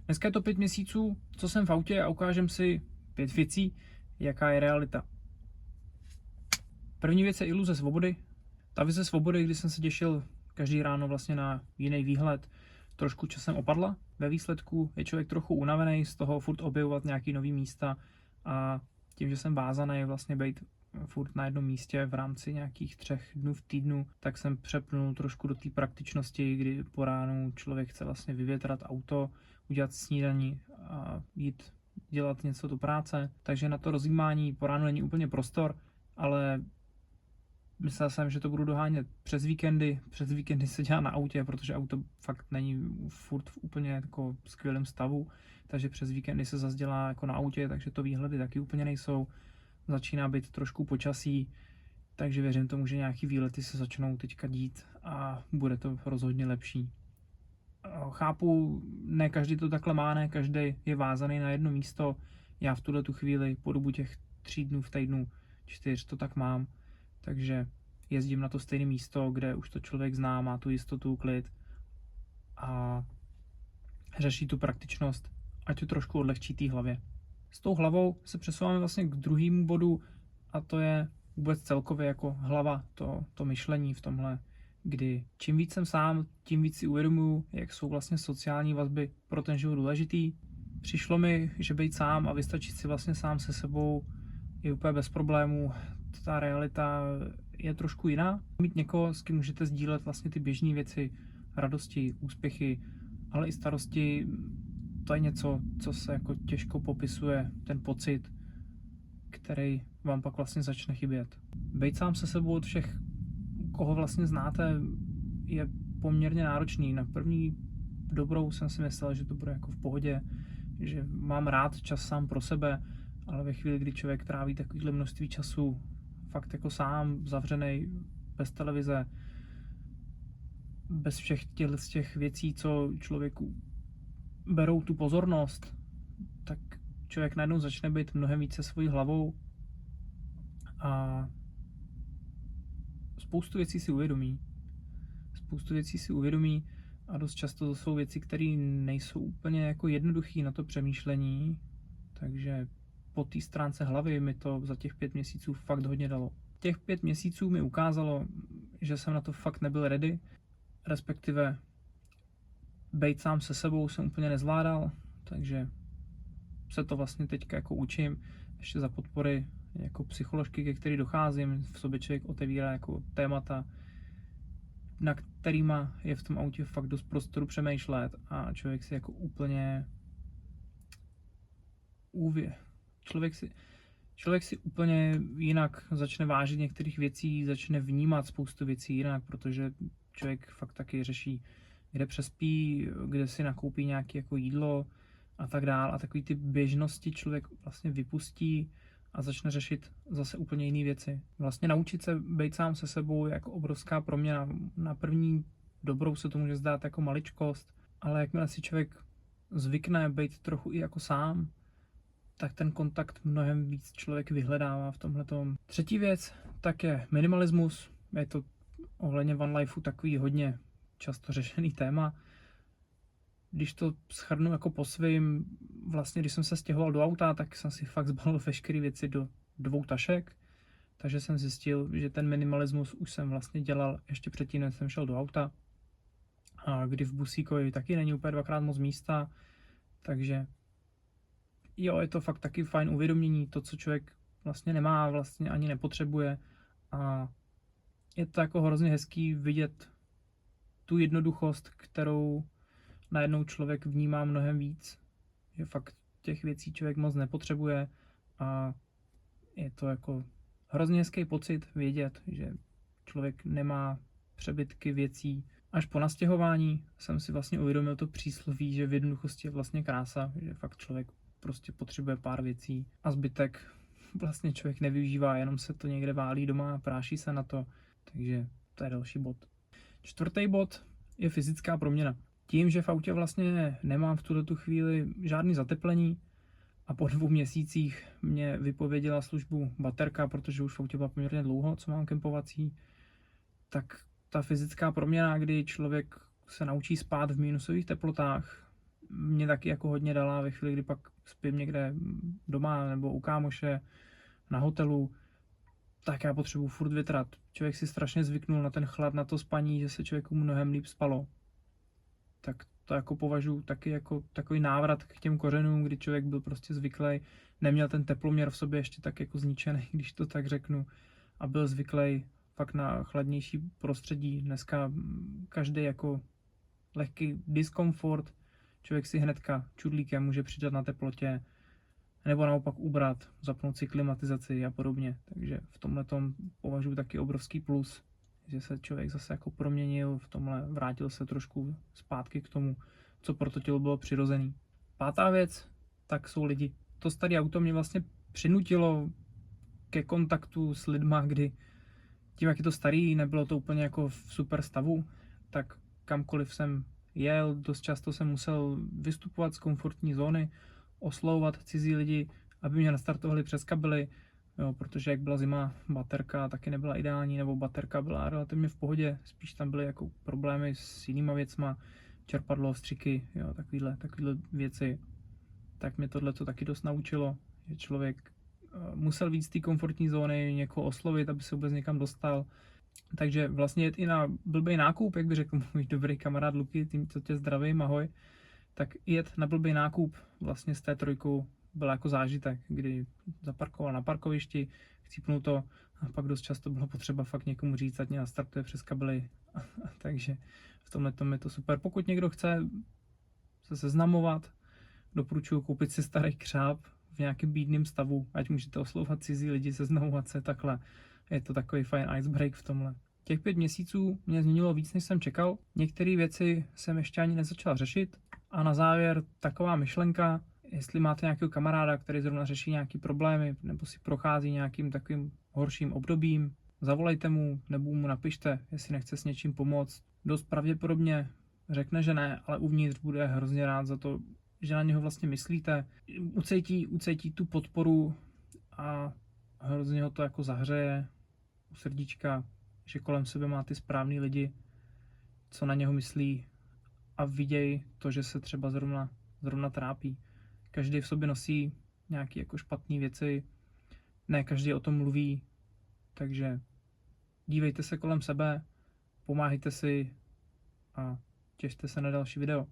Dneska je to 5 měsíců, co jsem v autě a ukážem si 5 věcí, jaká je realita. První věc je iluze svobody. Ta vize svobody, kdy jsem se těšil každý ráno vlastně na jiný výhled, trošku časem opadla. Ve výsledku je člověk trochu unavený z toho furt objevovat nějaký nový místa a tím, že jsem vázaný vlastně být furt na jednom místě v rámci nějakých 3 dnů v týdnu, tak jsem přepnul trošku do té praktičnosti, kdy po ránu člověk chce vlastně vyvětrat auto, udělat snídani a jít dělat něco do práce. Takže na to rozjímání po ránu není úplně prostor, ale myslel jsem, že to budu dohánět přes víkendy. Přes víkendy se dělá na autě, protože auto fakt není furt v úplně jako skvělém stavu, takže přes víkendy se zase dělá jako na autě, takže to výhledy taky úplně nejsou. Začíná být trošku počasí, takže věřím tomu, že nějaký výlety se začnou teďka dít a bude to rozhodně lepší. Chápu, ne každý to takhle má, ne každý je vázaný na jedno místo. Já v tuhle tu chvíli po dobu těch 3 dnů v týdnu, 4 to tak mám, takže jezdím na to stejné místo, kde už to člověk zná, má tu jistotu, klid a řeší tu praktičnost, ať to trošku odlehčí té hlavě. S tou hlavou se přesouváme vlastně k druhému bodu a to je vůbec celkově jako hlava, to myšlení v tomhle, kdy čím víc jsem sám, tím víc si uvědomuju, jak jsou vlastně sociální vazby pro ten život důležitý. Přišlo mi, že být sám a vystačit si vlastně sám se sebou je úplně bez problémů. Ta realita je trošku jiná. Mít někoho, s kým můžete sdílet vlastně ty běžné věci, radosti, úspěchy, ale i starosti, to je něco, co se jako těžko popisuje, ten pocit, který vám pak vlastně začne chybět. Být sám se sebou od všech, koho vlastně znáte, je poměrně náročný. Na první dobrou jsem si myslel, že to bude jako v pohodě, že mám rád čas sám pro sebe, ale ve chvíli, kdy člověk tráví takovýhle množství času fakt jako sám, zavřenej, bez televize, bez všech těch věcí, co člověku berou tu pozornost, tak člověk najednou začne být mnohem více svojí hlavou a spoustu věcí si uvědomí. A dost často to jsou věci, které nejsou úplně jako jednoduché na to přemýšlení, takže po té stránce hlavy mi to za těch 5 měsíců fakt hodně dalo. Těch 5 měsíců mi ukázalo, že jsem na to fakt nebyl ready, respektive být sám se sebou jsem úplně nezvládal, takže se to vlastně teďka jako učím, ještě za podpory jako psycholožky, ke který docházím, v sobě člověk otevírá jako témata, na kterýma je v tom autě fakt dost prostoru přemýšlet a člověk si jako úplně člověk si úplně jinak začne vážit některých věcí, začne vnímat spoustu věcí jinak, protože člověk fakt taky řeší, kde přespí, kde si nakoupí nějaké jako jídlo a tak dál. A takový ty běžnosti člověk vlastně vypustí a začne řešit zase úplně jiné věci. Vlastně naučit se být sám se sebou je jako obrovská proměna. Na první dobrou se to může zdát jako maličkost, ale jakmile si člověk zvykne být trochu i jako sám, tak ten kontakt mnohem víc člověk vyhledává v tomhletom. Třetí věc, tak je minimalismus. Je to ohledně One Lifeu takový hodně často řešený téma. Když to shrnu jako po svým, vlastně když jsem se stěhoval do auta, tak jsem si fakt zbalil veškeré věci do 2 tašek. Takže jsem zjistil, že ten minimalismus už jsem vlastně dělal ještě předtím, než jsem šel do auta. A kdy v busíkovi taky není úplně 2krát moc místa, takže jo, je to fakt taky fajn uvědomění, to, co člověk vlastně nemá, vlastně ani nepotřebuje a je to jako hrozně hezký vidět tu jednoduchost, kterou najednou člověk vnímá mnohem víc, že fakt těch věcí člověk moc nepotřebuje a je to jako hrozně hezký pocit vědět, že člověk nemá přebytky věcí. Až po nastěhování jsem si vlastně uvědomil to přísloví, že v jednoduchosti je vlastně krása, že fakt člověk prostě potřebuje pár věcí a zbytek vlastně člověk nevyužívá, jenom se to někde válí doma a práší se na to, takže to je další bod. 4. bod je fyzická proměna. Tím, že v autě vlastně nemám v tuto chvíli žádný zateplení a po 2 měsících mě vypověděla službu baterka, protože už v autě byla poměrně dlouho, co mám kempovací, tak ta fyzická proměna, kdy člověk se naučí spát v minusových teplotách, mě taky jako hodně dala ve chvíli, kdy pak spím někde doma nebo u kámoše na hotelu, tak já potřebuji furt větrat. Člověk si strašně zvyknul na ten chlad, na to spaní, že se člověku mnohem líp spalo. Tak to jako považuji taky jako takový návrat k těm kořenům, kdy člověk byl prostě zvyklý, neměl ten teploměr v sobě ještě tak jako zničený, když to tak řeknu, a byl zvyklý fakt na chladnější prostředí. Dneska každý jako lehký diskomfort, člověk si hnedka čudlíkem může přidat na teplotě, nebo naopak ubrat, zapnout si klimatizaci a podobně. Takže v tomhle tom považuji taky obrovský plus, že se člověk zase jako proměnil v tomhle, vrátil se trošku zpátky k tomu, co pro to tělo bylo přirozený. Pátá věc, tak jsou lidi. To staré auto mě vlastně přinutilo ke kontaktu s lidma, kdy tím, jak je to starý, nebylo to úplně jako v super stavu, tak kamkoliv jsem jel, dost často jsem musel vystupovat z komfortní zóny, oslovovat cizí lidi, aby mě nastartovali přes kabely, jo, protože jak byla zima, baterka taky nebyla ideální, nebo baterka byla relativně v pohodě, spíš tam byly jako problémy s jinýma věcma, čerpadlo, vstřiky, jo, takovýhle věci. Tak mě tohle to taky dost naučilo, že člověk musel víc z té komfortní zóny, někoho oslovit, aby se vůbec někam dostal. Takže vlastně jet i na blbý nákup, jak by řekl můj dobrý kamarád Luky, tímto tě zdravím, ahoj, tak jet na blbý nákup vlastně z té trojku byl jako zážitek, kdy zaparkoval na parkovišti, chcípnul to a pak dost často bylo potřeba fakt někomu říct, ať mě nastartuje přes kabely. Takže v tomhle tom je to super. Pokud někdo chce se seznamovat, doporučuji koupit si starý křáp v nějakém bídném stavu, ať můžete oslovovat cizí lidi, seznamovat se takhle. Je to takový fajn icebreak v tomhle. Těch 5 měsíců mě změnilo víc, než jsem čekal. Některé věci jsem ještě ani nezačal řešit. A na závěr taková myšlenka, jestli máte nějakého kamaráda, který zrovna řeší nějaké problémy, nebo si prochází nějakým takovým horším obdobím, zavolejte mu nebo mu napište, jestli nechce s něčím pomoct. Dost pravděpodobně řekne, že ne, ale uvnitř bude hrozně rád za to, že na něho vlastně myslíte. Ucítí tu podporu a hrozně ho to jako zahřeje u srdíčka, že kolem sebe má ty správný lidi, co na něho myslí a vidějí to, že se třeba zrovna trápí. Každý v sobě nosí nějaké jako špatné věci, ne každý o tom mluví, takže dívejte se kolem sebe, pomáhejte si a těšte se na další video.